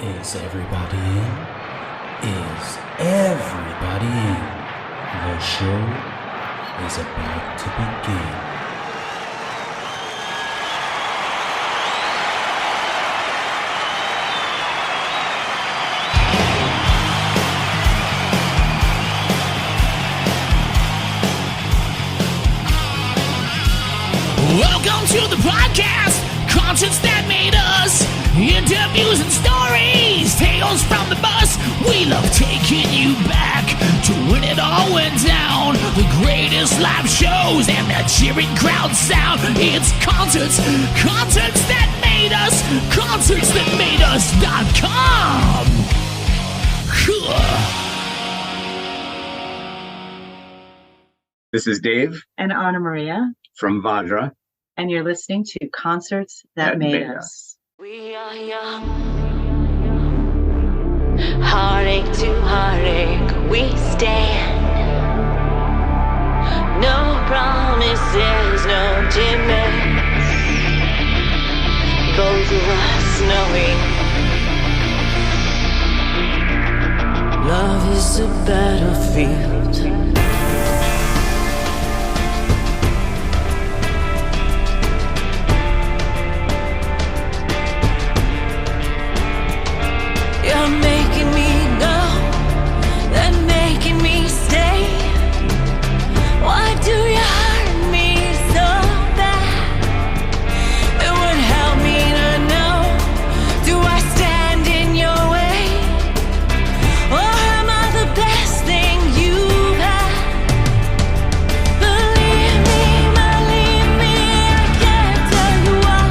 Is everybody in? Is everybody in? The show is about to begin. Welcome to the podcast, concerts that made us, interviews and stories, tales from the bus. We love taking you back to when it all went down, the greatest live shows and the cheering crowd sound. It's concerts that made us, concertsthatmadeus.com. This is Dave and Annamaria from Vajra. And you're listening to Concerts That Made Us. We are young, heartache to heartache we stand. No promises, no demands. Both of us knowing love is a battlefield. You're making me go, then making me stay. Why do you hurt me so bad? It would help me to know, do I stand in your way? Or am I the best thing you've had? Believe me, I can't tell you why,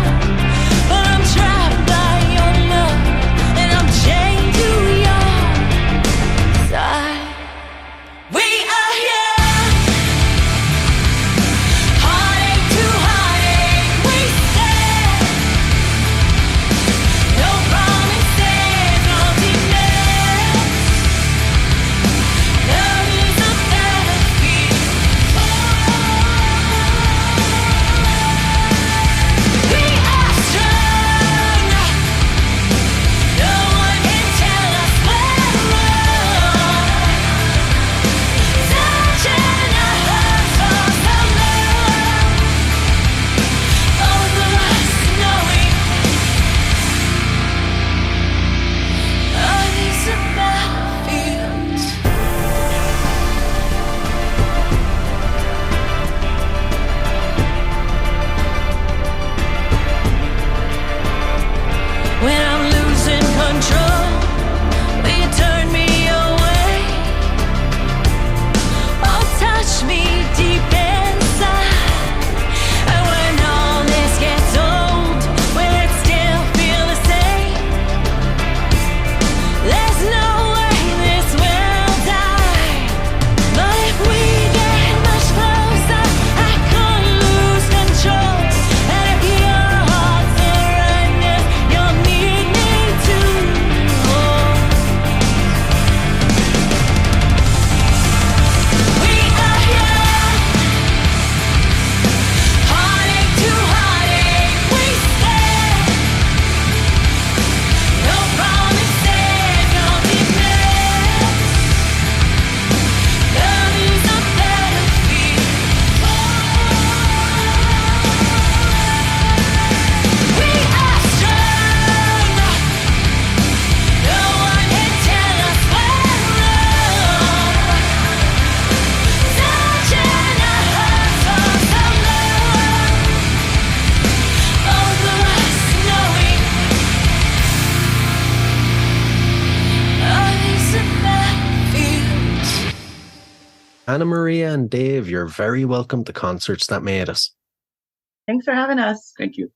but I'm trapped by your love, and I'm chained to your side. We are here, heartache to heartache we stand. No promises, no demands. Love is a battlefield. We are strong. No one can tell us we're wrong. Touching our hearts for some love. Both of us knowing love is a battlefield. When I'm losing control, will you turn me away? Or touch me deep inside? And when all this gets old, will it still feel the same? There's no way this will die. But if we get much closer, I could lose control. And if your heart surrenders, you'll need me to hold. We are here, heartache to heartache we stand. No promises, no demands. Love is a battlefield. We are strong. No one can tell us we're wrong. Touching our hearts for some love. Both of us knowing love is a battlefield. Annamaria and Dave, you're very welcome to Concerts That Made Us. Thanks for having us. Thank you.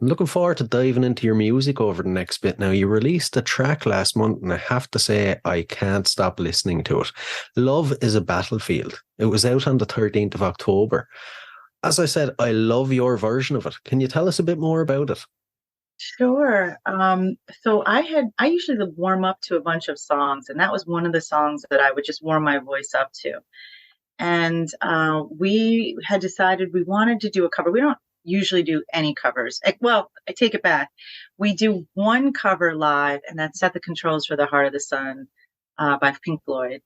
I'm looking forward to diving into your music over the next bit. Now, you released a track last month, and I have to say, I can't stop listening to it. Love is a Battlefield. It was out on the 13th of October. As I said, I love your version of it. Can you tell us a bit more about it? Sure. So I usually warm up to a bunch of songs, and that was one of the songs that I would just warm my voice up to. And we had decided we wanted to do a cover. We don't usually do any covers. Well, I take it back. We do one cover live, and that's Set the Controls for the Heart of the Sun by Pink Floyd.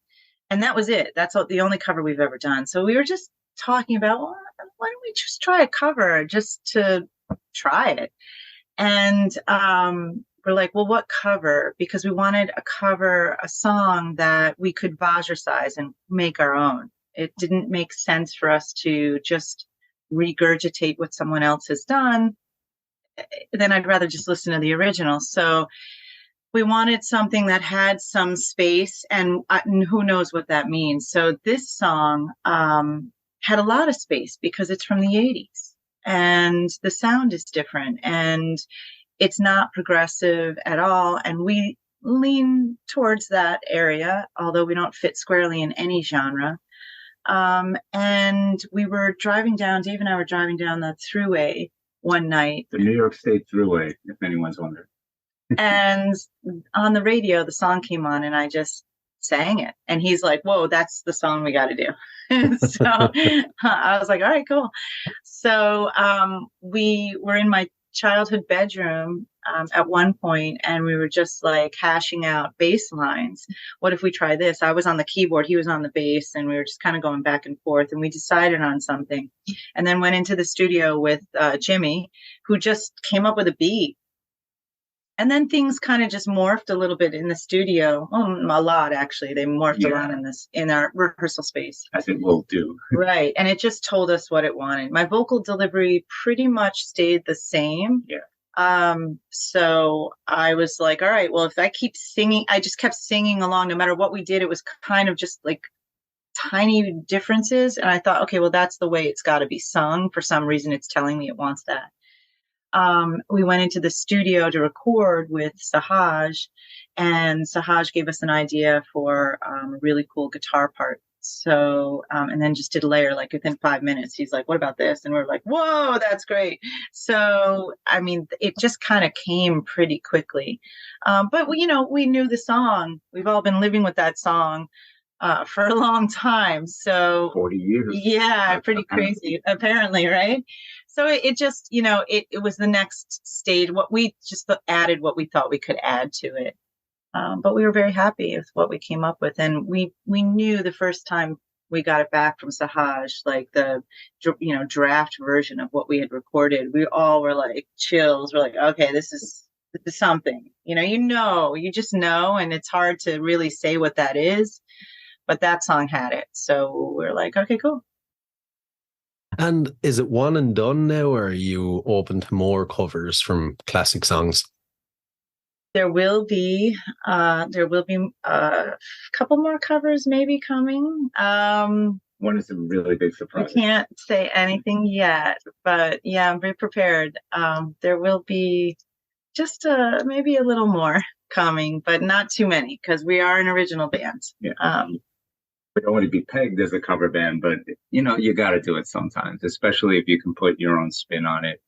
And that was it. That's the only cover we've ever done. So we were just talking about, well, why don't we just try a cover just to try it? And we're like, well, what cover? Because we wanted a song that we could Vajra-size and make our own. It didn't make sense for us to just regurgitate what someone else has done. Then I'd rather just listen to the original. So we wanted something that had some space, and who knows what that means. So this song had a lot of space because it's from the 80s and the sound is different and it's not progressive at all. And we lean towards that area, although we don't fit squarely in any genre. And we were driving down, Dave and I were driving down the thruway one night. The New York State Thruway, if anyone's wondering. And on the radio, the song came on and I just sang it. And he's like, whoa, that's the song we got to do. So I was like, all right, cool. So we were in my childhood bedroom at one point, and we were just like hashing out bass lines. What if we try this? I was on the keyboard, he was on the bass, and we were just kind of going back and forth, and we decided on something, and then went into the studio with Jimmy, who just came up with a beat. And then things kind of just morphed a little bit in the studio. A lot, actually. They morphed around in our rehearsal space. As it will do. Right. And it just told us what it wanted. My vocal delivery pretty much stayed the same. Yeah. So I was like, all right, well, if I keep singing, I just kept singing along. No matter what we did, it was kind of just like tiny differences. And I thought, okay, well, that's the way it's got to be sung. For some reason, it's telling me it wants that. We went into the studio to record with Sahaj, and Sahaj gave us an idea for a really cool guitar part. So, and then just did a layer like within 5 minutes. He's like, what about this? And we're like, whoa, that's great. So, I mean, it just kind of came pretty quickly. But, we knew the song. We've all been living with that song for a long time. So 40 years. Yeah, pretty crazy, apparently, right? So it just, it was the next stage. What we just added what we thought we could add to it. But we were very happy with what we came up with. And we knew the first time we got it back from Sahaj, like the, draft version of what we had recorded, we all were like chills. We're like, okay, this is something, you just know. And it's hard to really say what that is, but that song had it. So we're like, okay, cool. And is it one and done now, or are you open to more covers from classic songs? There will be a couple more covers maybe coming. One is a really big surprise. I can't say anything yet, but yeah, I'm very prepared. There will be just maybe a little more coming, but not too many because we are an original band. Yeah. We don't want to be pegged as a cover band, but you got to do it sometimes, especially if you can put your own spin on it,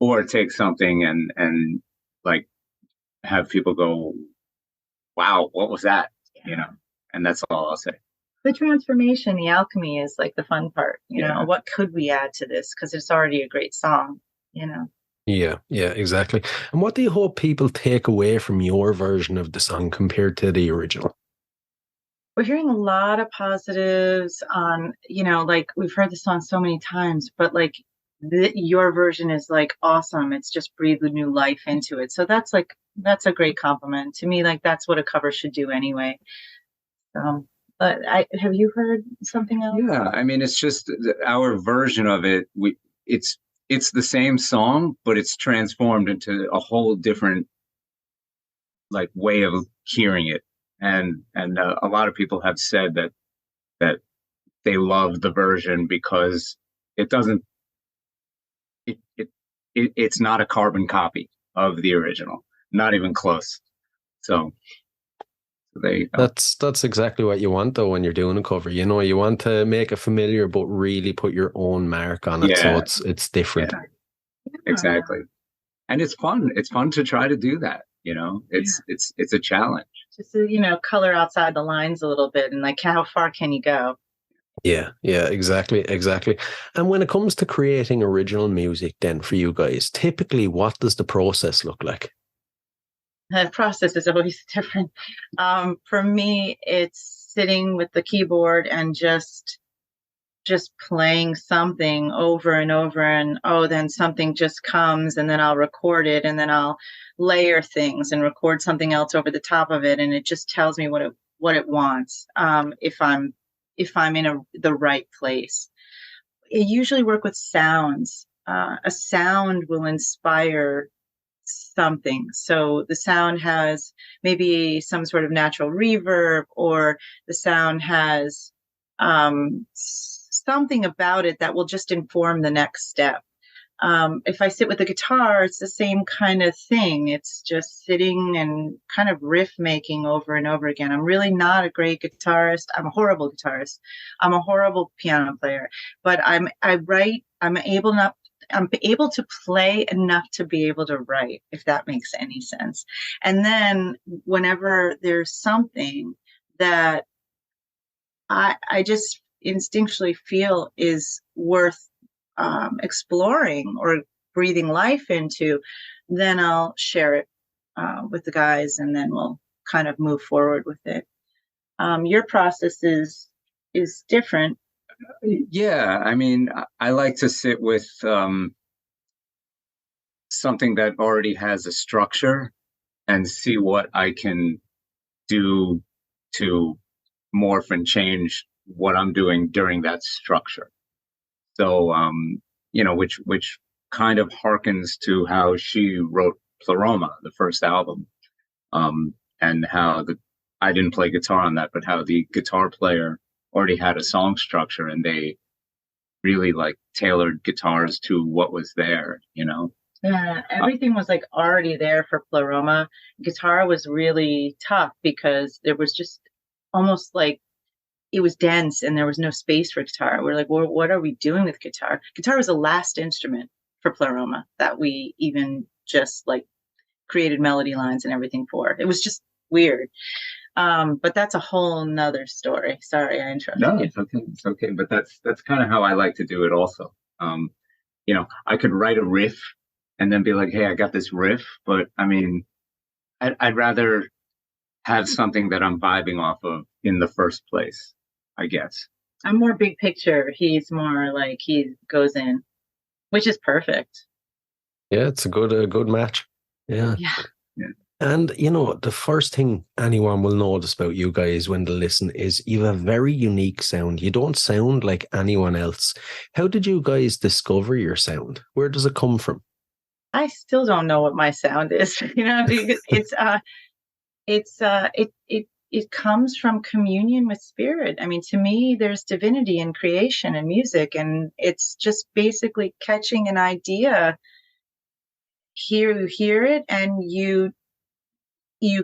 or take something and like have people go, wow, what was that? And that's all I'll say. The transformation, the alchemy is like the fun part. What could we add to this? Because it's already a great song, Yeah, exactly. And what do you hope people take away from your version of the song compared to the original? We're hearing a lot of positives on, like we've heard the song so many times, but like your version is like awesome. It's just breathed a new life into it. So that's a great compliment to me. Like that's what a cover should do anyway. But have you heard something else? Yeah, I mean, it's just our version of it. It's the same song, but it's transformed into a whole different like way of hearing it. And a lot of people have said that they love the version because it doesn't. It's not a carbon copy of the original, not even close. So there you go. That's exactly what you want though when you're doing a cover. You want to make it familiar, but really put your own mark on it, so it's different. Yeah. Exactly, and it's fun. It's fun to try to do that. It's a challenge. Just to, color outside the lines a little bit, and like how far can you go? Yeah, exactly, exactly. And when it comes to creating original music, then for you guys, typically, what does the process look like? The process is always different. For me, it's sitting with the keyboard and just playing something over and over, and then something just comes, and then I'll record it, and then I'll layer things and record something else over the top of it, and it just tells me what it wants. If I'm in the right place. I usually work with sounds. A sound will inspire something. So the sound has maybe some sort of natural reverb, or the sound has something about it that will just inform the next step. If I sit with the guitar, it's the same kind of thing. It's just sitting and kind of riff making over and over again. I'm really not a great guitarist. I'm a horrible guitarist. I'm a horrible piano player, but I write. I'm able to play enough to be able to write, if that makes any sense. And then whenever there's something that I just instinctually feel is worth exploring or breathing life into, then I'll share it with the guys, and then we'll kind of move forward with it. Your process is different. Yeah, I mean, I like to sit with something that already has a structure and see what I can do to morph and change what I'm doing during that structure. So, which kind of harkens to how she wrote Pleroma, the first album, and how I didn't play guitar on that, but how the guitar player already had a song structure, and they really like tailored guitars to what was there, Yeah, everything was like already there for Pleroma. Guitar was really tough because there was just almost like it was dense and there was no space for guitar. We're like, well, what are we doing with guitar? Guitar was the last instrument for Pleroma that we even just like created melody lines and everything for. It was just weird. But that's a whole nother story. Sorry, I interrupted No, you. it's okay. It's okay. But that's kind of how I like to do it also. I could write a riff and then be like, hey, I got this riff, but I mean, I'd rather have something that I'm vibing off of in the first place, I guess. I'm more big picture. He's more like he goes in, which is perfect. Yeah, it's a good match. Yeah. Yeah. Yeah. And the first thing anyone will notice about you guys when they listen is you have a very unique sound. You don't sound like anyone else. How did you guys discover your sound? Where does it come from? I still don't know what my sound is. Because it comes from communion with spirit. I mean, to me, there's divinity in creation and music, and it's just basically catching an idea. Here you hear it, and you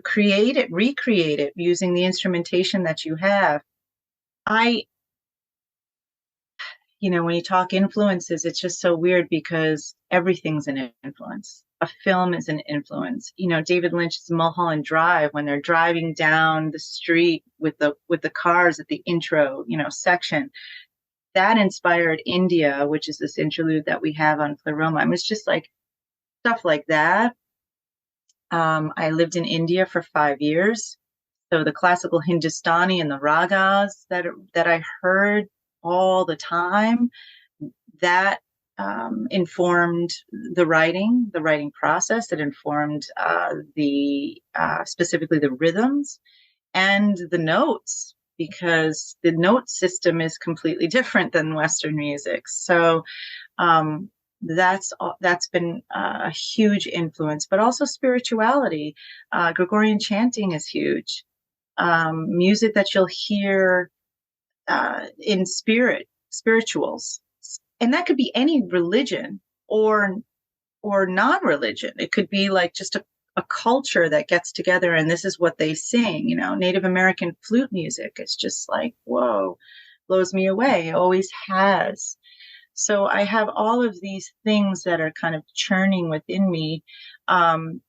create it, recreate it using the instrumentation that you have. When you talk influences, it's just so weird because everything's an influence. A film is an influence. David Lynch's Mulholland Drive, when they're driving down the street with the cars at the intro, section, that inspired India, which is this interlude that we have on Pleroma. I mean, it's just like stuff like that. I lived in India for 5 years. So the classical Hindustani and the ragas that I heard all the time, that informed the writing process. That informed specifically the rhythms and the notes, because the note system is completely different than Western music. So that's been a huge influence, but also spirituality. Gregorian chanting is huge. Music that you'll hear in spirituals, and that could be any religion or non-religion. It could be like just a culture that gets together and this is what they sing. Native American flute music. It's just like, whoa, blows me away. It always has. So I have all of these things that are kind of churning within me. And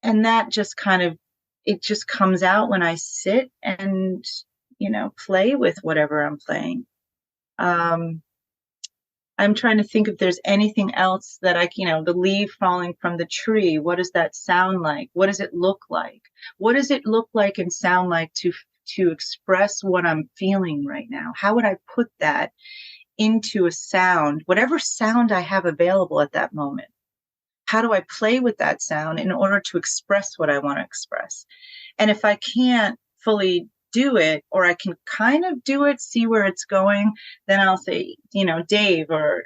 that just kind of, it just comes out when I sit and play with whatever I'm playing. I'm trying to think if there's anything else that the leaf falling from the tree. What does that sound like? What does it look like? What does it look like and sound like to express what I'm feeling right now? How would I put that into a sound, whatever sound I have available at that moment? How do I play with that sound in order to express what I want to express? And if I can't fully do it, or I can kind of do it, see where it's going, then I'll say, Dave or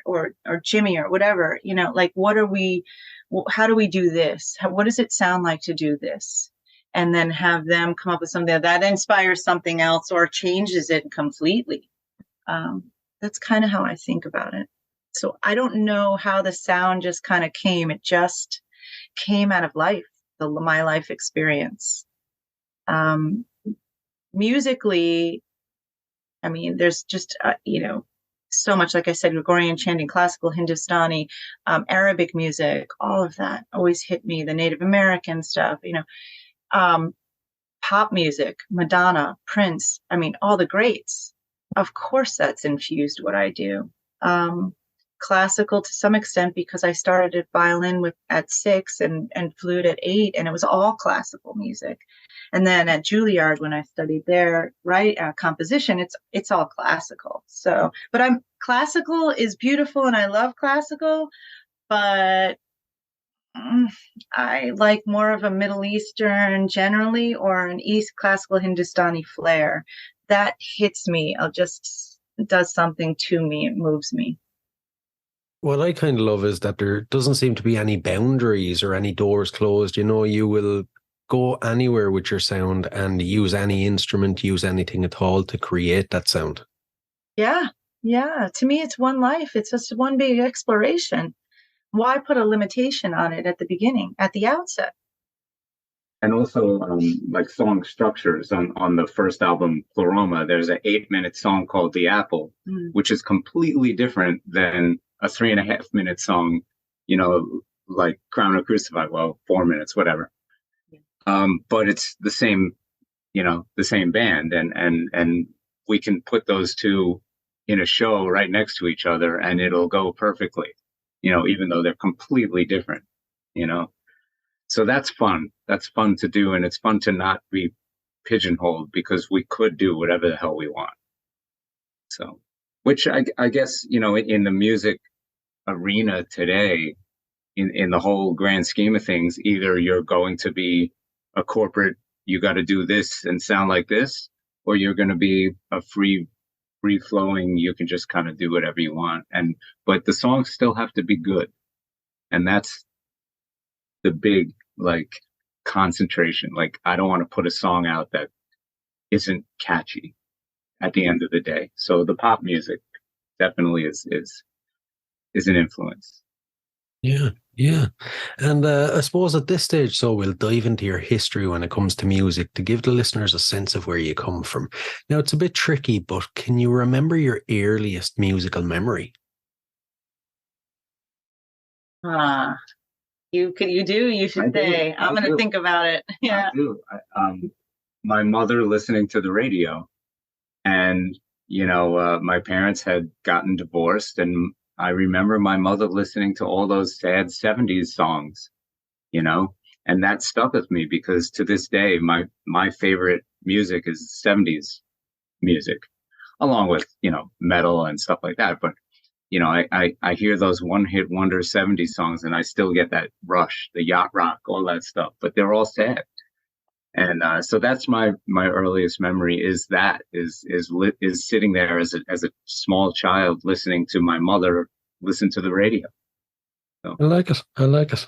Jimmy or whatever, like, how do we do this? What does it sound like to do this? And then have them come up with something that inspires something else or changes it completely. That's kind of how I think about it. So I don't know how the sound just kind of came. It just came out of life, my life experience. Musically, I mean, there's just, so much, like I said, Gregorian chanting, classical, Hindustani, Arabic music, all of that always hit me, the Native American stuff, pop music, Madonna, Prince, I mean, all the greats. Of course, that's infused what I do. Classical to some extent, because I started at violin at 6 and flute at 8, and it was all classical music. And then at Juilliard, when I studied there, composition, it's all classical. So, but classical is beautiful, and I love classical, but I like more of a Middle Eastern generally, or an East classical Hindustani flair. That hits me. Does something to me. It moves me. What I kind of love is that there doesn't seem to be any boundaries or any doors closed. You will go anywhere with your sound and use any instrument, use anything at all to create that sound. Yeah. To me, it's one life. It's just one big exploration. Why put a limitation on it at the beginning, at the outset? And also, like song structures on the first album, Pleroma, there's an 8-minute song called The Apple, which is completely different than a 3.5-minute song, like Crown or Crucified, 4 minutes, whatever. But it's the same, the same band, and we can put those two in a show right next to each other and it'll go perfectly, even though they're completely different, So that's fun. That's fun to do. And it's fun to not be pigeonholed, because we could do whatever the hell we want. So, which I guess, in the music arena today, in the whole grand scheme of things, either you're going to be a corporate, you got to do this and sound like this, or you're going to be a free flowing, you can just kind of do whatever you want. But the songs still have to be good. And that's the big, concentration. I don't want to put a song out that isn't catchy at the end of the day. So the pop music definitely is an influence. Yeah. And I suppose at this stage, so we'll dive into your history when it comes to music to give the listeners a sense of where you come from. Now, it's a bit tricky, but can you remember your earliest musical memory? You should say. I'm going to think about it. Yeah. I do. My mother listening to the radio, and my parents had gotten divorced, and I remember my mother listening to all those sad 70s songs, and that stuck with me, because to this day, my favorite music is 70s music, along with, metal and stuff like that. But, I hear those one-hit wonder 70s songs, and I still get that rush, the yacht rock, all that stuff, but they're all sad. And so that's my earliest memory, is sitting there as a small child listening to my mother listen to the radio. So. I like it.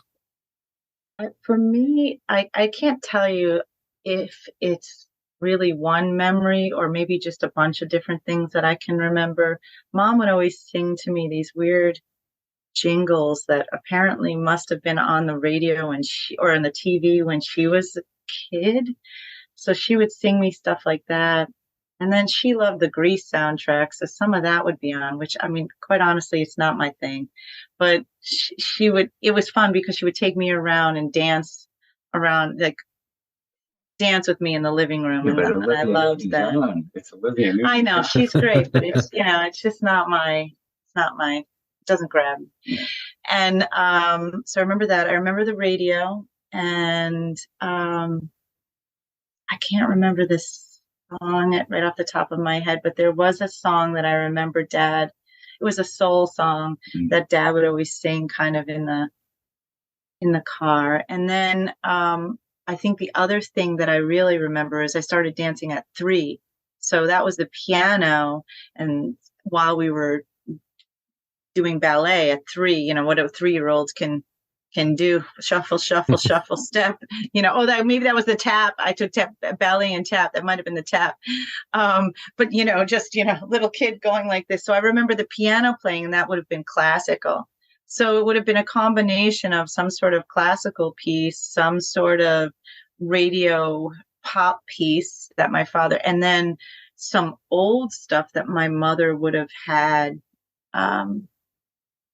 For me, I can't tell you if it's really one memory or maybe just a bunch of different things that I can remember. Mom would always sing to me these weird jingles that apparently must have been on the radio or on the TV when she was a kid. So she would sing me stuff like that. And then she loved the Grease soundtrack, so some of that would be on, which, I mean, quite honestly, it's not my thing. But it was fun because she would take me around and dance around, dance with me in the living room, Yeah, but and I Olivia loved that. Newton-John, it's Olivia Newton. I know she's great, but it's it's just not my. It's not my. It doesn't grab me. Yeah. And so I remember that. I remember the radio, and I can't remember this song right off the top of my head, but there was a song that I remember Dad. It was a soul song that Dad would always sing, kind of in the car. And then I think the other thing that I really remember is I started dancing at 3. So that was the piano, and while we were doing ballet at 3, what a 3-year-olds can do, shuffle, shuffle, shuffle, step, maybe that was the tap. I took ballet and tap. That might've been the tap. But just, little kid going like this. So I remember the piano playing, and that would have been classical. So it would have been a combination of some sort of classical piece, some sort of radio pop piece that my father, and then some old stuff that my mother would have had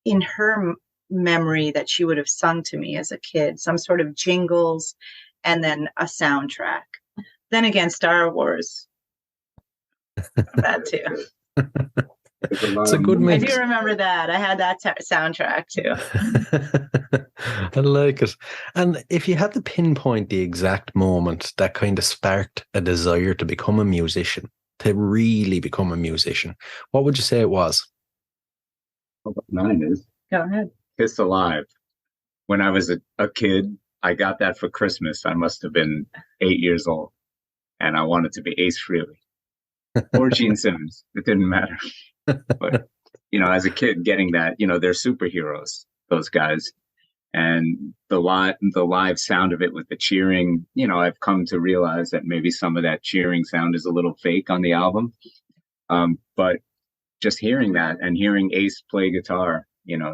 in her memory that she would have sung to me as a kid, some sort of jingles, and then a soundtrack. Then again, Star Wars. That too. It's a good mix. I do remember that. I had that soundtrack too. I like it. And if you had to pinpoint the exact moment that kind of sparked a desire to become a musician, to really become a musician, what would you say it was? Mine is. Go ahead. Kiss Alive. When I was a kid, I got that for Christmas. I must have been 8 years old. And I wanted to be Ace Frehley or Gene Simmons. It didn't matter. But, as a kid getting that, they're superheroes, those guys. And the live sound of it with the cheering, I've come to realize that maybe some of that cheering sound is a little fake on the album. But just hearing that and hearing Ace play guitar,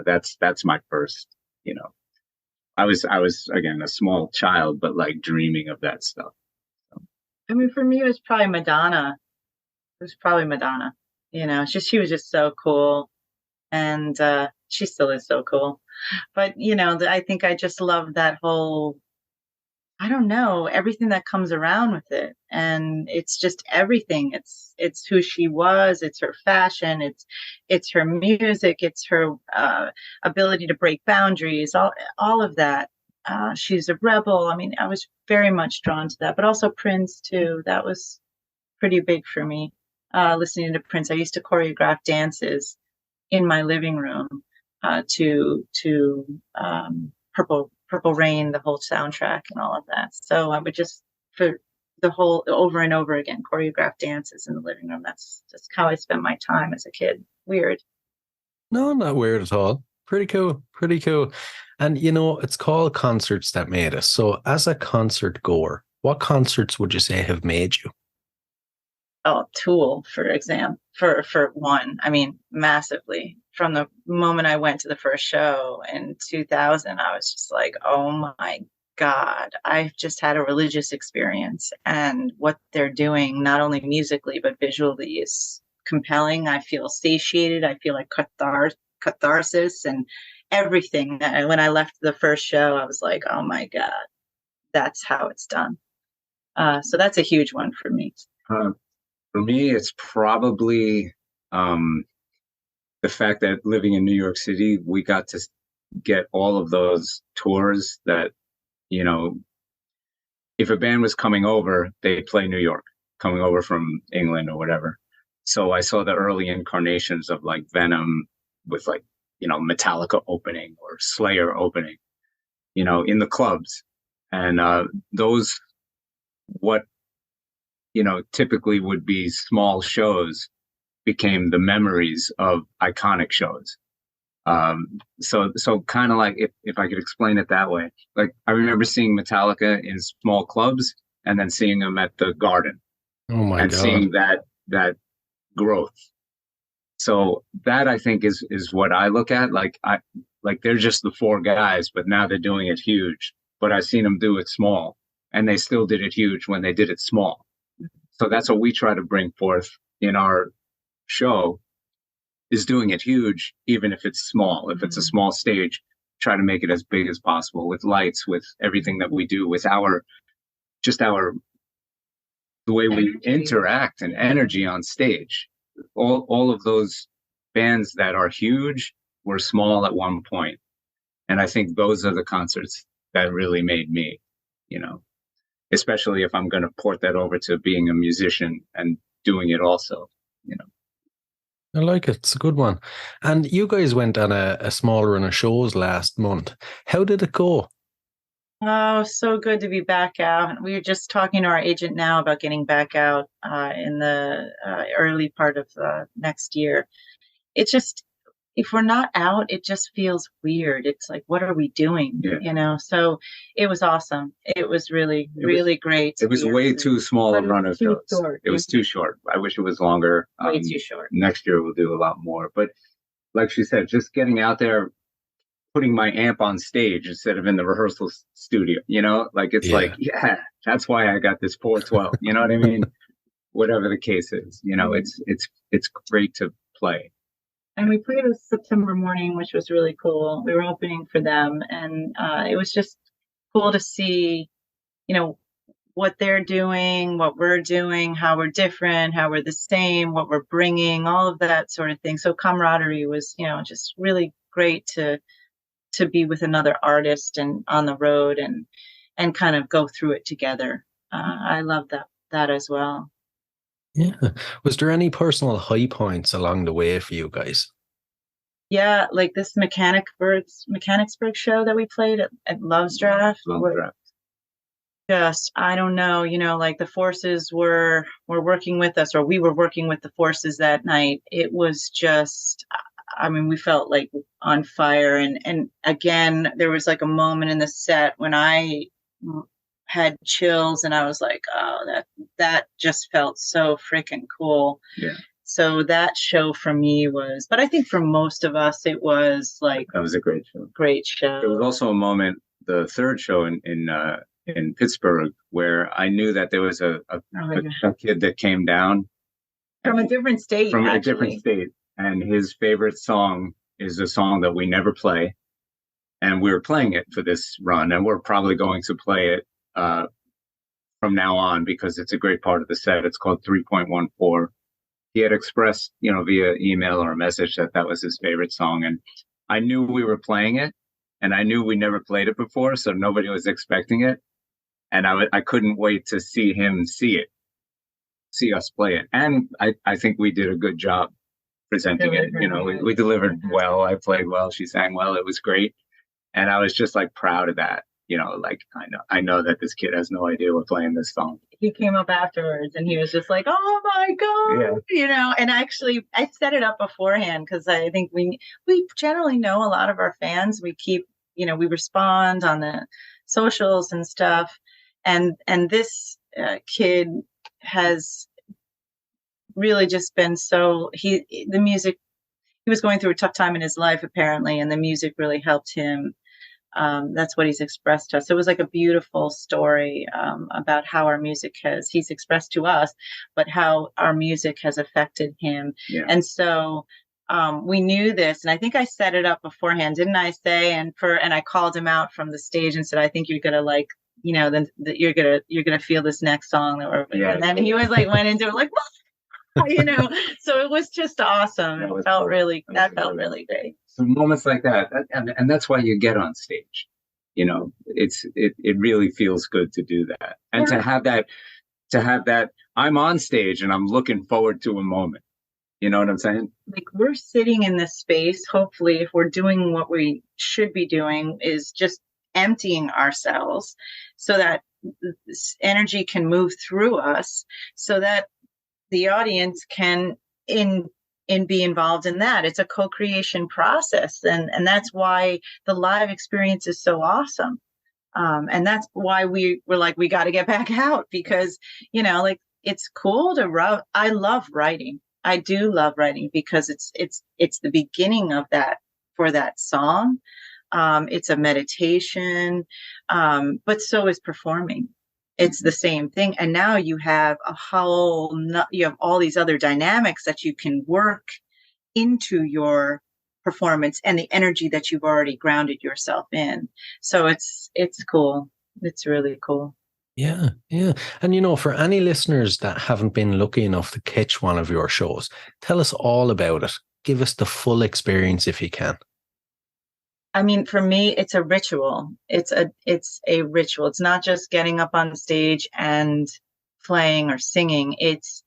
that's my first, I was again a small child, but like dreaming of that stuff. So. I mean, for me, it was probably Madonna. She was just so cool, and she still is so cool. But I think I just love that whole, I don't know, everything that comes around with it, and it's just everything. It's who she was. It's her fashion. It's her music. It's her ability to break boundaries. All of that. She's a rebel. I mean, I was very much drawn to that, but also Prince too. That was pretty big for me. Listening to Prince, I used to choreograph dances in my living room to Purple Rain, the whole soundtrack and all of that. So I would just, for the whole, over and over again, choreograph dances in the living room. That's just how I spent my time as a kid. Weird. No, not weird at all. Pretty cool. And it's called Concerts That Made Us. So as a concert goer, what concerts would you say have made you? Oh, Tool, for one. I mean, massively. From the moment I went to the first show in 2000, I was just like, oh my God, I've just had a religious experience. And what they're doing, not only musically, but visually, is compelling. I feel satiated. I feel like catharsis and everything. And when I left the first show, I was like, oh my God, that's how it's done. So that's a huge one for me. For me, it's probably the fact that living in New York City, we got to get all of those tours that, if a band was coming over, they'd play New York, coming over from England or whatever. So I saw the early incarnations of like Venom with like, Metallica opening or Slayer opening, in the clubs. And those, what, typically would be small shows, became the memories of iconic shows. So kind of like, if I could explain it that way, like I remember seeing Metallica in small clubs and then seeing them at the Garden. Oh my God. Seeing that growth. So that I think is what I look at. Like they're just the 4 guys, but now they're doing it huge. But I've seen them do it small, and they still did it huge when they did it small. So that's what we try to bring forth in our show, is doing it huge, even if it's small. If it's a small stage, try to make it as big as possible with lights, with everything that we do, with our the way we Energy. interact and energy on stage. All of those bands that are huge were small at one point. And I think those are the concerts that really made me, you know, especially if I'm going to port that over to being a musician and doing it also, you know. I like it. It's a good one. And you guys went on a small run of shows last month. How did it go? Oh, so good to be back out. We were just talking to our agent now about getting back out in the early part of next year. It's just, if we're not out, it just feels weird. It's like, what are we doing? Yeah. You know? So it was awesome. It was really, really great. It was way too small a But it run was of too shows. short. It was too short. I wish it was longer. Way too short. Next year we'll do a lot more. But like she said, just getting out there, putting my amp on stage instead of in the rehearsal studio, you know, like it's like, yeah, that's why I got this 412. You know what I mean? Whatever the case is, you know, it's great to play. And we played a September morning, which was really cool. We were opening for them, and it was just cool to see, you know, what they're doing, what we're doing, how we're different, how we're the same, what we're bringing, all of that sort of thing. So camaraderie was, you know, just really great to be with another artist and on the road and kind of go through it together. I love that as well. Yeah. Was there any personal high points along the way for you guys? Yeah, like this Mechanicsburg show that we played at Love's Draft. Just, I don't know, you know, like the forces were working with us, or we were working with the forces that night. It was just, I mean, we felt like on fire. And again, there was like a moment in the set when I had chills and I was like, oh, that just felt so freaking cool. Yeah. So that show for me was, but I think for most of us, it was like, that was a great show. Great show. There was also a moment, the third show in Pittsburgh, where I knew that there was a kid that came down from a different state. A different state, and his favorite song is a song that we never play, and we were playing it for this run, and we're probably going to play it from now on because it's a great part of the set. It's called 3.14. He had expressed, you know, via email or a message that was his favorite song, and I knew we were playing it, and I knew we never played it before, so nobody was expecting it. And I couldn't wait to see him see us play it. And I think we did a good job presenting it. You know, we delivered well. I played well. She sang well. It was great. And I was just like proud of that. You know, like I know that this kid has no idea we're playing this song. He came up afterwards and he was just like, oh my God, yeah. You know, and actually I set it up beforehand because I think we generally know a lot of our fans. We keep, you know, we respond on the socials and stuff. And this kid has really just been he was going through a tough time in his life, apparently, and the music really helped him. That's what he's expressed to us. It was like a beautiful story about how our music he's expressed to us, but how our music has affected him. Yeah. And so we knew this, and I think I set it up beforehand, didn't I say? And I called him out from the stage and said, I think you're going to like, you know, then you're gonna feel this next song. And then he was like, went into it like, you know, so it was just awesome. It felt really great. So moments like that, and that's why you get on stage. You know, it really feels good to do that, and to have that. I'm on stage and I'm looking forward to a moment. You know what I'm saying? Like we're sitting in this space. Hopefully, if we're doing what we should be doing, is just emptying ourselves so that this energy can move through us, so that the audience can be involved in that. It's a co-creation process, and that's why the live experience is so awesome. And that's why we were like, we got to get back out, because, you know, like it's cool to write. I love writing. I do love writing because it's the beginning of that for that song. It's a meditation, but so is performing. It's the same thing. And now you have you have all these other dynamics that you can work into your performance and the energy that you've already grounded yourself in. So it's cool. It's really cool. Yeah, yeah. And for any listeners that haven't been lucky enough to catch one of your shows, tell us all about it. Give us the full experience if you can. I mean, for me, it's a ritual. It's a ritual. It's not just getting up on stage and playing or singing. It's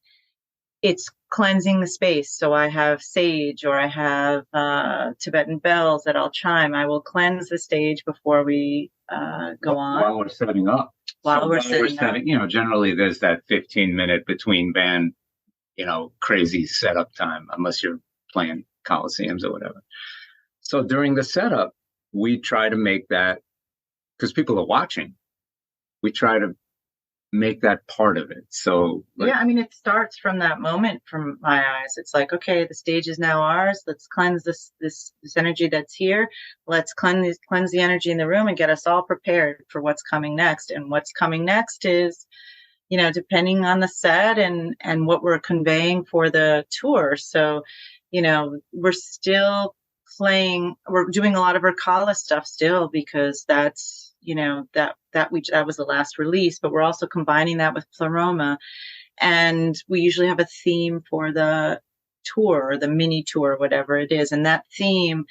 cleansing the space. So I have sage, or I have Tibetan bells that I'll chime. I will cleanse the stage before we go on. While we're setting up. While we're setting up. Generally there's that 15-minute between band, crazy setup time, unless you're playing coliseums or whatever. So during the setup, we try to make that, because people are watching, we try to make that part of it. So yeah, I mean, it starts from that moment from my eyes. It's like, okay, the stage is now ours. Let's cleanse this energy that's here. Let's cleanse the energy in the room and get us all prepared for what's coming next. And what's coming next is, depending on the set and what we're conveying for the tour. So, we're still we're doing a lot of Recala stuff still, because that's, that was the last release, but we're also combining that with Pleroma. And we usually have a theme for the tour, or the mini tour, whatever it is. And that theme,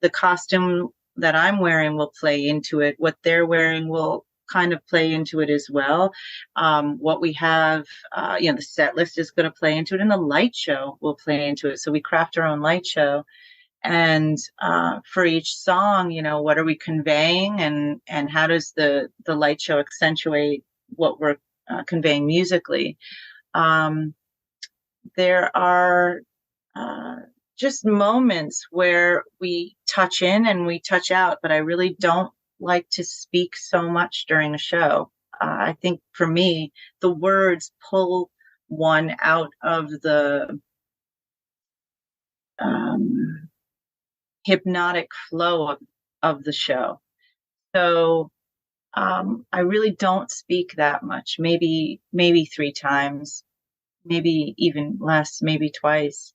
the costume that I'm wearing will play into it. What they're wearing will kind of play into it as well. What we have, the set list is going to play into it, and the light show will play into it. So we craft our own light show. And for each song, what are we conveying, and how does the light show accentuate what we're conveying musically? There are just moments where we touch in and we touch out, but I really don't like to speak so much during a show. I think for me, the words pull one out of the hypnotic flow of the show. So I really don't speak that much, maybe 3 times, maybe even less, maybe twice.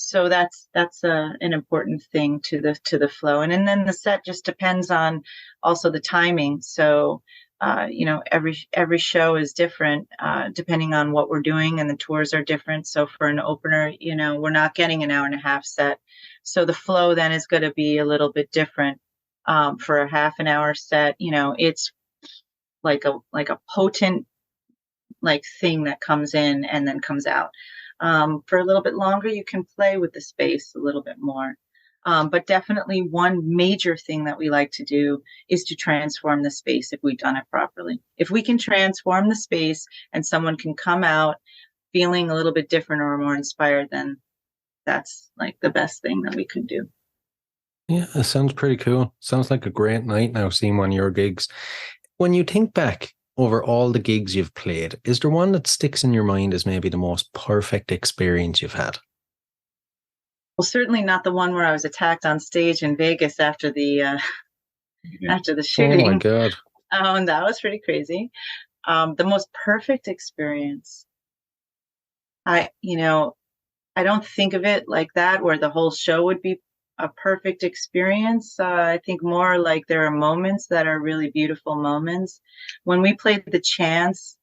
So that's an important thing to the flow. And then the set just depends on also the timing. So every show is different depending on what we're doing, and the tours are different. So for an opener, we're not getting an hour and a half set. So the flow then is going to be a little bit different. For a half an hour set, it's like a potent thing that comes in and then comes out. For a little bit longer, you can play with the space a little bit more. But definitely one major thing that we like to do is to transform the space if we've done it properly. If we can transform the space and someone can come out feeling a little bit different or more inspired, then that's the best thing that we could do. Yeah, it sounds pretty cool. Sounds like a great night now, seeing one of your gigs. When you think back over all the gigs you've played, is there one that sticks in your mind as maybe the most perfect experience you've had? Well, certainly not the one where I was attacked on stage in Vegas after the shooting. Oh my God. And that was pretty crazy. The most perfect experience. I don't think of it like that, where the whole show would be a perfect experience. I think more like there are moments that are really beautiful moments. When we played the Chance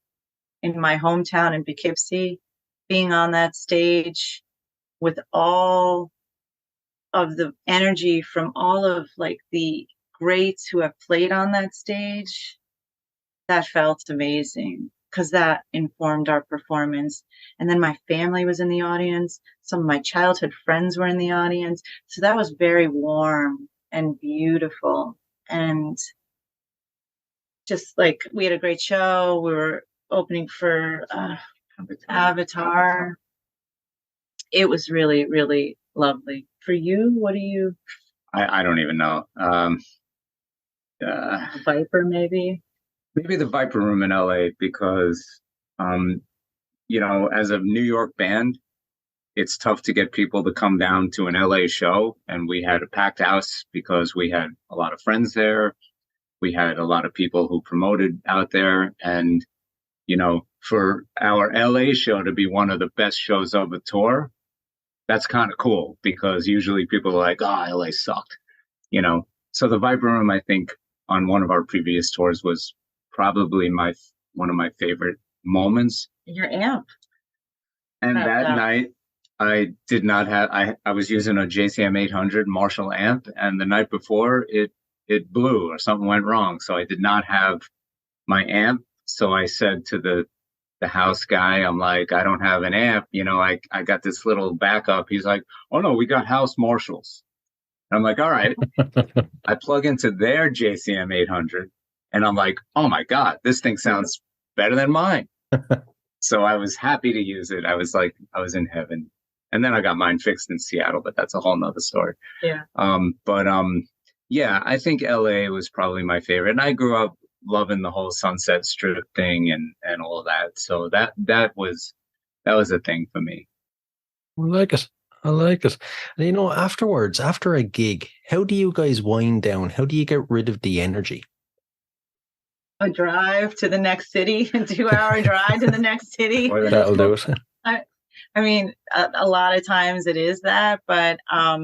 in my hometown in Poughkeepsie, being on that stage with all of the energy from all of the greats who have played on that stage, that felt amazing, because that informed our performance. And then my family was in the audience. Some of my childhood friends were in the audience. So that was very warm and beautiful. And just we had a great show. We were opening for Avatar. It was really, really lovely. For you, what do you? I don't even know. Viper, maybe? Maybe the Viper Room in LA, because, as a New York band, it's tough to get people to come down to an LA show. And we had a packed house because we had a lot of friends there. We had a lot of people who promoted out there. And, for our LA show to be one of the best shows of the tour, that's kind of cool, because usually people are like, oh, LA sucked, So the Viper Room, I think, on one of our previous tours was probably one of my favorite moments. Your amp. And Wrapped that up. night, I did not have. I was using a JCM 800 Marshall amp, and the night before it blew or something went wrong, so I did not have my amp. So I said to the house guy, I'm like, I don't have an amp. I got this little backup. He's like, oh no, we got house Marshalls. I'm like, all right. I plug into their JCM 800, and I'm like, oh my God, this thing sounds better than mine. So I was happy to use it. I was like, I was in heaven. And then I got mine fixed in Seattle, but that's a whole nother story. Yeah. Yeah, I think LA was probably my favorite. And I grew up loving the whole Sunset Strip thing and all of that. So that was a thing for me. I like it. I like it. And afterwards, after a gig, how do you guys wind down? How do you get rid of the energy? A drive to the next city, a 2-hour drive to the next city. That'll do it. I mean, a lot of times it is that, but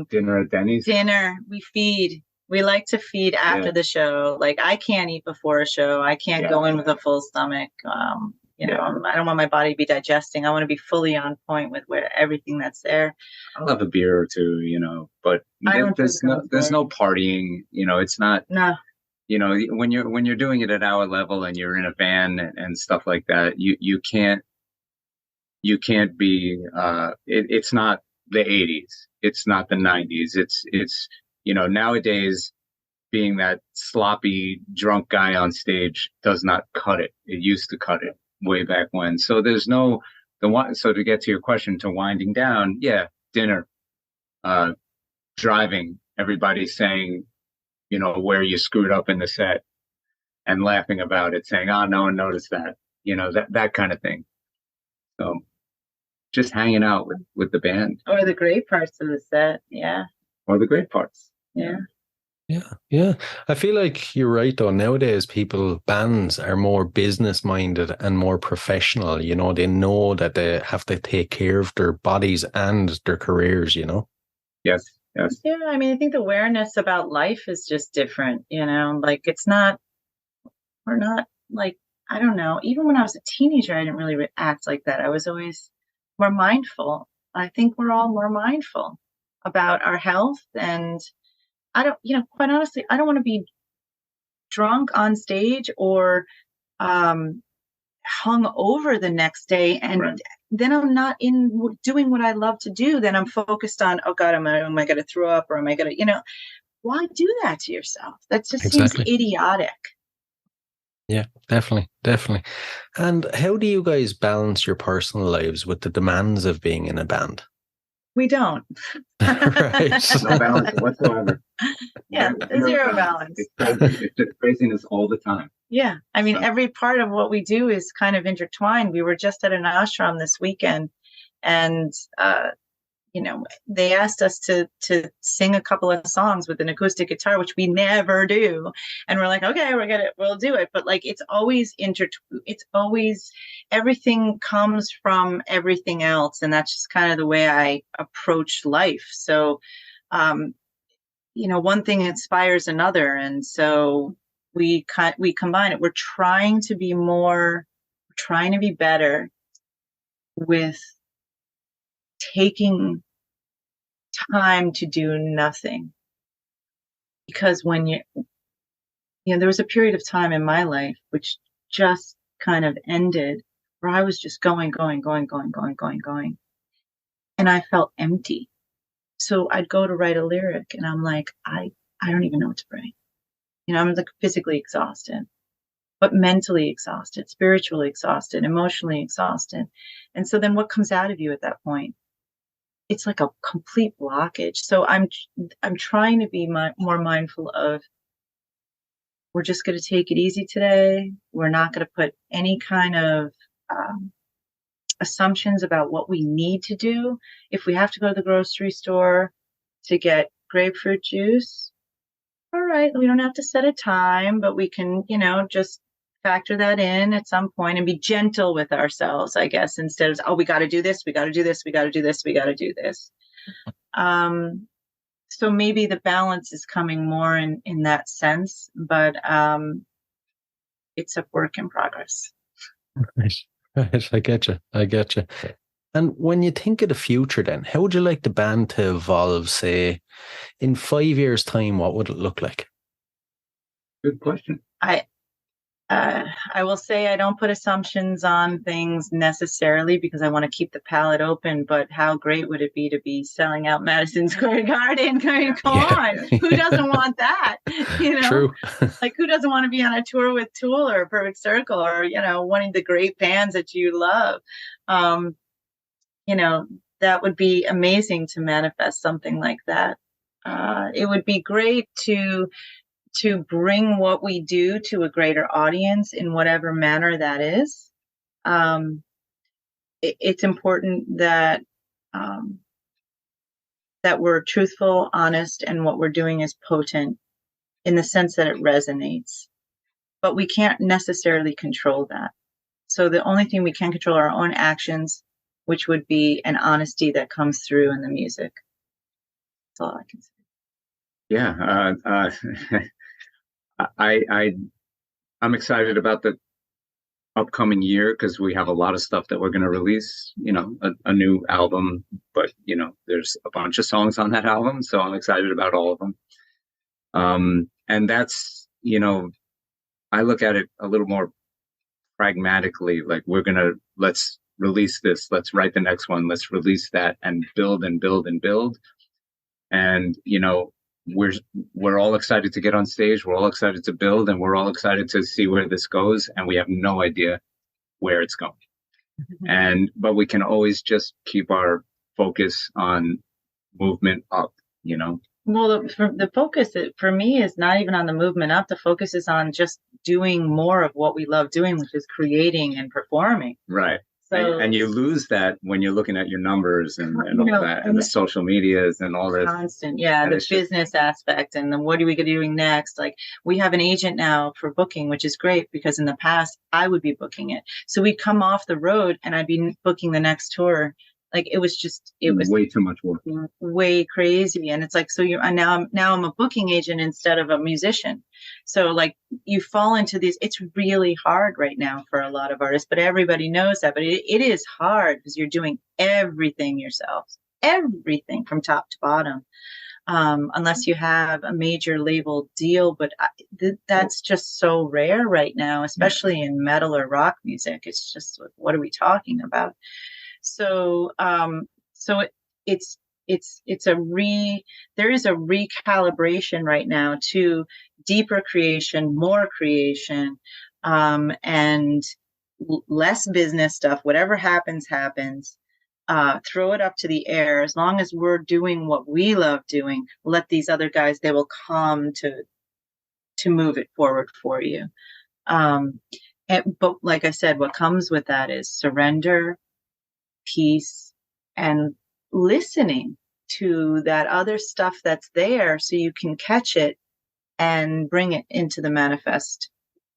Dinner at Denny's. We feed. We like to feed after the show. Like, I can't eat before a show. I can't go in with a full stomach. I don't want my body to be digesting. I want to be fully on point with everything that's there. I'll have a beer or two, but there's no partying. It's not. No. When you're doing it at our level and you're in a van and stuff like that, you can't be. It's not the 80s. It's not the 90s. It's nowadays, being that sloppy drunk guy on stage does not cut it. It used to cut it way back when. So there's no so to get to your question, to winding down, dinner, driving, everybody saying, where you screwed up in the set and laughing about it, saying, oh, no one noticed that, that kind of thing. So just hanging out with the band. Or the great parts of the set. Yeah. Or the great parts. Yeah. Yeah. I feel like you're right, though. Nowadays, bands are more business minded and more professional. They know that they have to take care of their bodies and their careers, Yes. Yeah. I mean, I think the awareness about life is just different, like we're not like, I don't know. Even when I was a teenager, I didn't really act like that. I was always more mindful. I think we're all more mindful about our health. And I don't, quite honestly, I don't want to be drunk on stage or hung over the next day. And then I'm not in doing what I love to do. Then I'm focused on, oh God, am I going to throw up, or am I going to, why do that to yourself? That just seems idiotic. Yeah, definitely. And how do you guys balance your personal lives with the demands of being in a band? We don't. Right. No balance whatsoever. Yeah, zero balance. It's just craziness all the time. Yeah. I mean, every part of what we do is kind of intertwined. We were just at an ashram this weekend, and they asked us to sing a couple of songs with an acoustic guitar, which we never do. And we're like, okay, we'll do it. But like, it's always everything comes from everything else. And that's just kind of the way I approach life. So, one thing inspires another. And so we combine it. We're trying to be better with taking time to do nothing. Because when there was a period of time in my life which just kind of ended, where I was just going. And I felt empty. So I'd go to write a lyric and I'm like, I don't even know what to write. I'm like physically exhausted, but mentally exhausted, spiritually exhausted, emotionally exhausted. And so then what comes out of you at that point? It's like a complete blockage. So I'm trying to be more mindful of, we're just going to take it easy today. We're not going to put any kind of assumptions about what we need to do. If we have to go to the grocery store to get grapefruit juice, all right, we don't have to set a time, but we can, just factor that in at some point and be gentle with ourselves, I guess, instead of, oh, we got to do this, we got to do this, we got to do this, we got to do this. So maybe the balance is coming more in that sense, but it's a work in progress. Right. Right. I get you. I get you. And when you think of the future, then, how would you like the band to evolve? Say, in 5 years' time, what would it look like? Good question. I will say I don't put assumptions on things necessarily because I want to keep the palette open. But how great would it be to be selling out Madison Square Garden? I mean, come on, who doesn't want that? True. Like who doesn't want to be on a tour with Tool or Perfect Circle or one of the great bands that you love? That would be amazing to manifest something like that. It would be great to bring what we do to a greater audience in whatever manner that is. It's important that we're truthful, honest, and what we're doing is potent in the sense that it resonates. But we can't necessarily control that. So the only thing we can control are our own actions, which would be an honesty that comes through in the music. That's all I can say. Yeah. I'm excited about the upcoming year because we have a lot of stuff that we're going to release, a new album, but there's a bunch of songs on that album, so I'm excited about all of them. And that's, I look at it a little more pragmatically, like let's release this, let's write the next one, let's release that, and build and build and build. And we're all excited to get on stage, we're all excited to build, and we're all excited to see where this goes, and we have no idea where it's going. But we can always just keep our focus on movement up. Well, the focus for me is not even on the movement up. The focus is on just doing more of what we love doing, which is creating and performing. Right. So, and you lose that when you're looking at your numbers and all that, and the social medias and all that. Constant, yeah, the business aspect, and then what are we doing next? Like, we have an agent now for booking, which is great because in the past I would be booking it. So we'd come off the road and I'd be booking the next tour. Like it was way too much work, way crazy. And it's like, so now I'm a booking agent instead of a musician. So like you fall into these, it's really hard right now for a lot of artists, but everybody knows that, but it is hard because you're doing everything yourself, everything from top to bottom. Unless you have a major label deal, but that's just so rare right now, especially in metal or rock music. It's just, what are we talking about? So, there is a recalibration right now to deeper creation, more creation, and less business stuff. Whatever happens. Throw it up to the air. As long as we're doing what we love doing, let these other guys, they will come to move it forward for you. But like I said, what comes with that is surrender, peace, and listening to that other stuff that's there so you can catch it and bring it into the manifest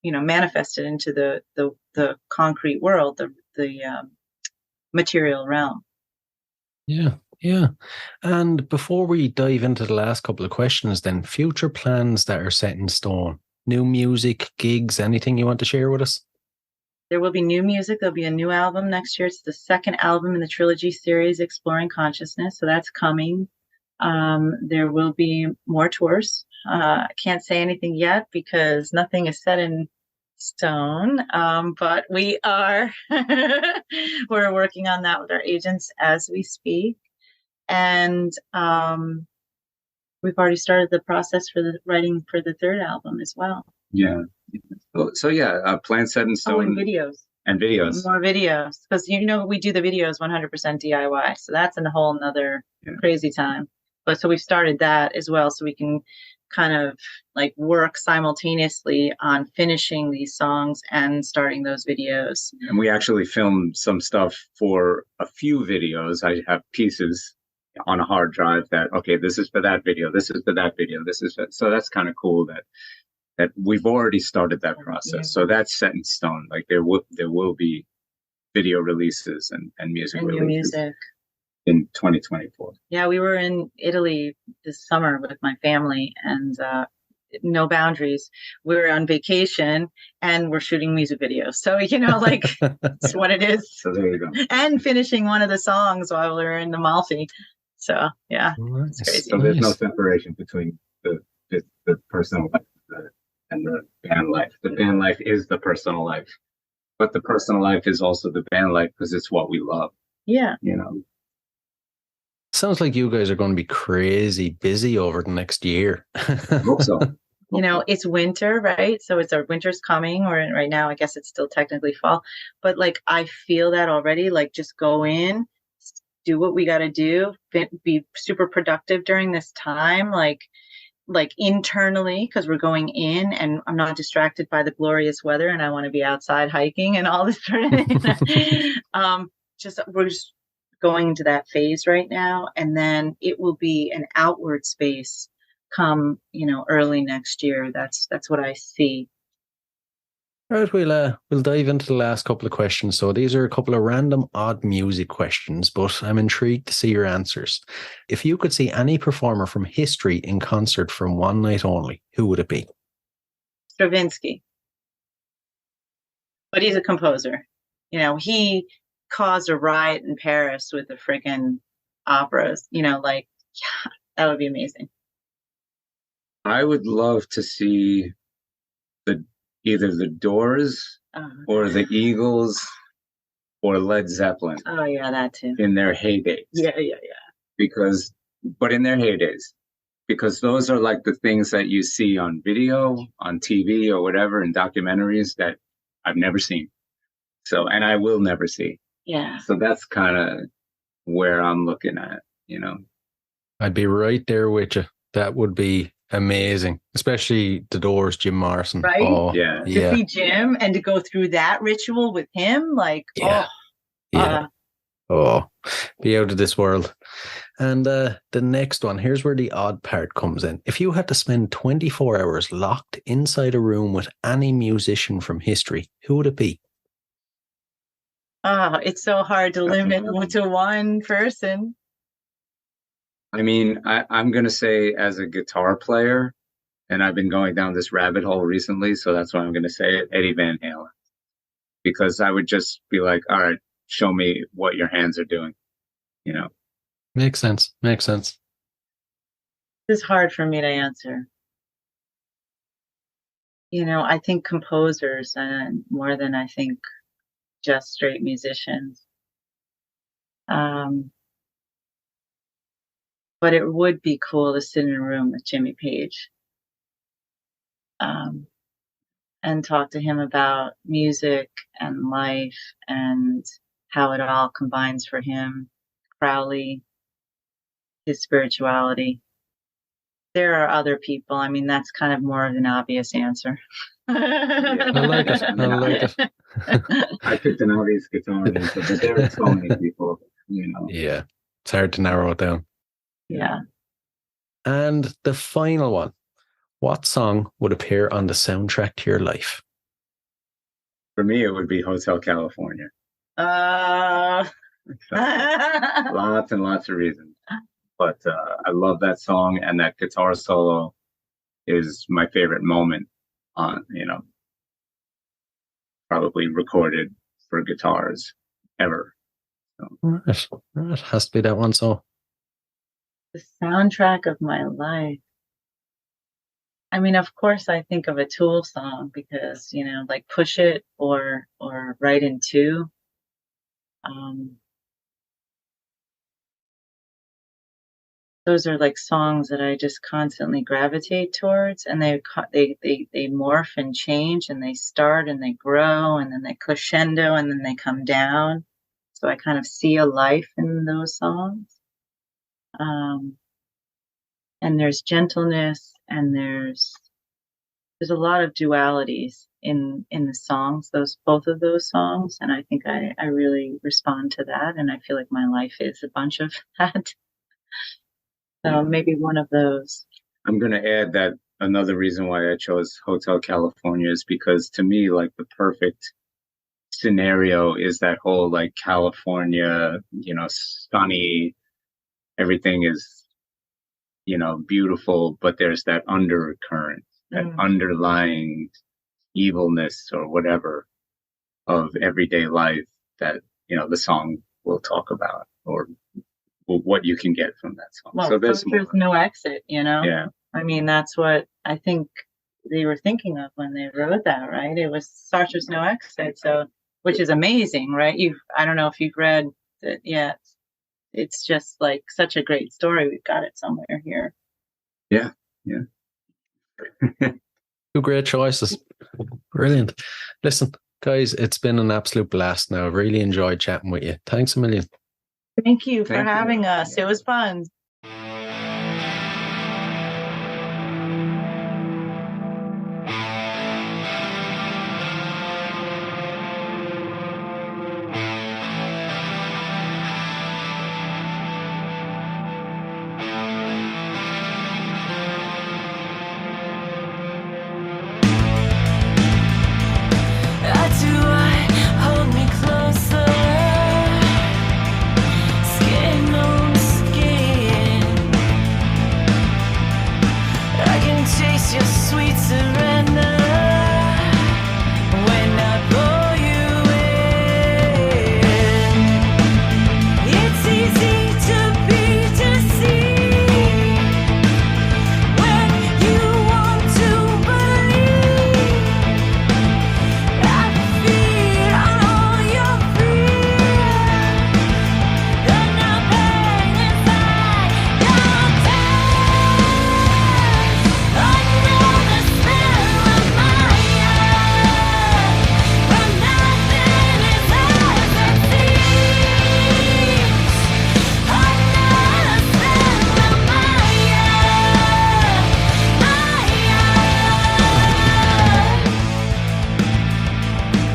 it into the concrete world, the material realm. Yeah. And before we dive into the last couple of questions, then, future plans that are set in stone, new music, gigs, anything you want to share with us? There will be new music. There'll be a new album next year. It's the second album in the trilogy series, Exploring Consciousness. So that's coming. There will be more tours. I can't say anything yet because nothing is set in stone. But we are, we're working on that with our agents as we speak. And we've already started the process for the writing for the third album as well. Yeah. So yeah, plan set in stone. And videos. More videos. Because we do the videos 100% DIY. So that's a whole nother crazy time. But so we've started that as well. So we can kind of like work simultaneously on finishing these songs and starting those videos. And we actually filmed some stuff for a few videos. I have pieces on a hard drive that, okay, this is for that video. This is for that video. So that's kind of cool that we've already started that process. Yeah. So that's set in stone. Like there will be video releases and music and releases music in 2024. Yeah, we were in Italy this summer with my family, and no boundaries. We're on vacation and we're shooting music videos. So, like it's what it is. So there you go. And finishing one of the songs while we're in Amalfi. So yeah, it's crazy. So there's no separation between the personal life and the band life. The band life is the personal life, but the personal life is also the band life because it's what we love. Yeah. Sounds like you guys are going to be crazy busy over the next year. I hope so. It's winter, right? So our winter's coming, or right now, I guess it's still technically fall. But like, I feel that already. Like, just go in, do what we got to do, be super productive during this time. Like internally, because we're going in, and I'm not distracted by the glorious weather, and I want to be outside hiking and all this sort of thing. We're just going into that phase right now, and then it will be an outward space come early next year. That's what I see. All right, we'll dive into the last couple of questions. So these are a couple of random odd music questions, but I'm intrigued to see your answers. If you could see any performer from history in concert from one night only, who would it be? Stravinsky. But he's a composer. He caused a riot in Paris with the freaking operas. Yeah, that would be amazing. I would love to see either the Doors or the Eagles or Led Zeppelin. Oh yeah, that too. In their heydays. Yeah. But in their heydays, because those are like the things that you see on video, on TV or whatever, in documentaries that I've never seen. So, and I will never see. Yeah. So that's kind of where I'm looking at, I'd be right there with you. That would be amazing, especially the Doors, Jim Morrison. Right? Oh, yeah. To see Jim and to go through that ritual with him, be out of this world. And the next one, here's where the odd part comes in. If you had to spend 24 hours locked inside a room with any musician from history, who would it be? It's so hard to limit to one person. I mean, I'm going to say as a guitar player, and I've been going down this rabbit hole recently, so that's why I'm going to say it, Eddie Van Halen. Because I would just be like, all right, show me what your hands are doing, Makes sense. This is hard for me to answer. I think composers more than I think just straight musicians. But it would be cool to sit in a room with Jimmy Page and talk to him about music and life and how it all combines for him, Crowley, his spirituality. There are other people. I mean, that's kind of more of an obvious answer. I like it. I picked an obvious guitar answer, but there are so many people, Yeah, it's hard to narrow it down. Yeah. And the final one, what song would appear on the soundtrack to your life? For me, it would be Hotel California. Lots and lots of reasons. But I love that song, and that guitar solo is my favorite moment on, probably recorded for guitars ever. So. Right. It has to be that one. So the soundtrack of my life. I mean, of course, I think of a Tool song because, like Push It or Right in Two. Those are like songs that I just constantly gravitate towards, and they morph and change, and they start and they grow, and then they crescendo, and then they come down. So I kind of see a life in those songs. And there's gentleness, and there's a lot of dualities in the songs, both of those songs, and I think I really respond to that, and I feel like my life is a bunch of that. So maybe one of those. I'm going to add that another reason why I chose Hotel California is because to me, like, the perfect scenario is that whole like California, sunny, everything is, beautiful, but there's that undercurrent underlying evilness or whatever of everyday life that, the song will talk about, or what you can get from that song. Well, so there's no exit, Yeah. I mean, that's what I think they were thinking of when they wrote that, right? It was Sartre's No Exit, so, which is amazing, right? I don't know if you've read it yet. It's just like such a great story. We've got it somewhere here. Yeah. Two great choices. Brilliant. Listen, guys, it's been an absolute blast now. I've really enjoyed chatting with you. Thanks a million. Thank you for having us. It was fun. Hold me closer, skin on skin. I can taste your sweet surrender when I pull you in. It's easy to be deceived when you want to believe. I feed on all your fear, and I burn inside your tears. Under the spell of my eyes, when nothing is as it seems. Under the spell of my eyes,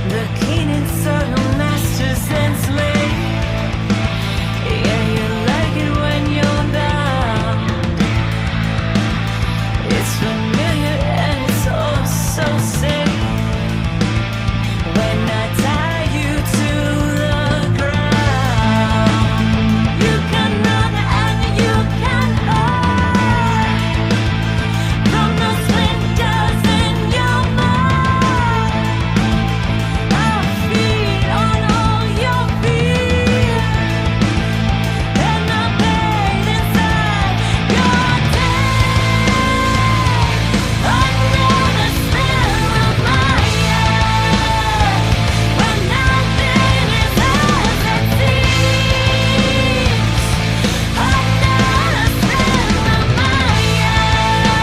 the keen and subtle masters and slaves. Yeah, you like it when you're down. It's familiar and it's oh so safe. When I tie you to the ground, you can run and you can hide from the splinters in your mind. I feed on all your fear, and I bathe inside your tears. Under the spell of my eyes, when nothing is as it seems. Under the spell of my eyes,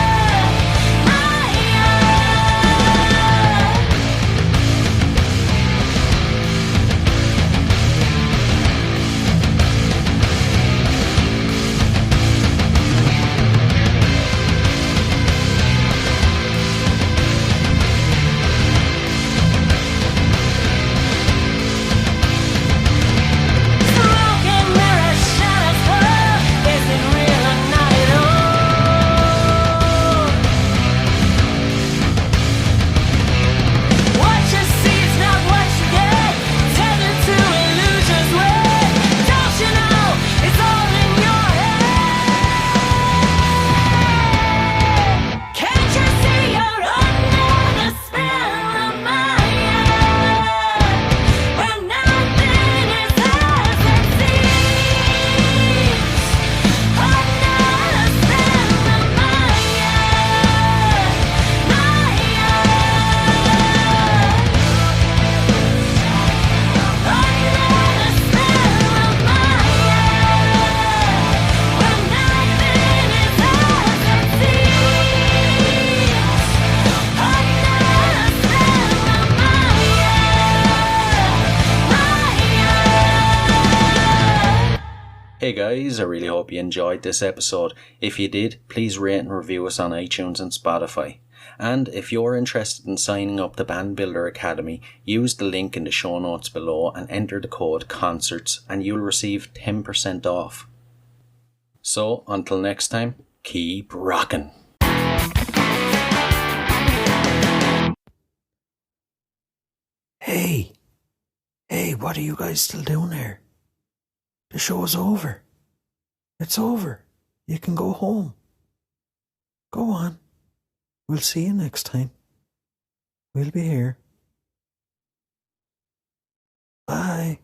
smoke and mirror shadows love. Is it real or not at all? What you see is not what you get. Tethered to illusions where, don't you know, it's all in your head. Can't you see you're under the spell of my eyes, when nothing is as it seems. Under the spell of my eyes, Hey guys, I really hope you enjoyed this episode. If you did, please rate and review us on iTunes and Spotify. And if you're interested in signing up to Band Builder Academy, use the link in the show notes below and enter the code CONCERTS and you'll receive 10% off. So, until next time, keep rocking. Hey, what are you guys still doing here? The show's over. It's over. You can go home. Go on. We'll see you next time. We'll be here. Bye.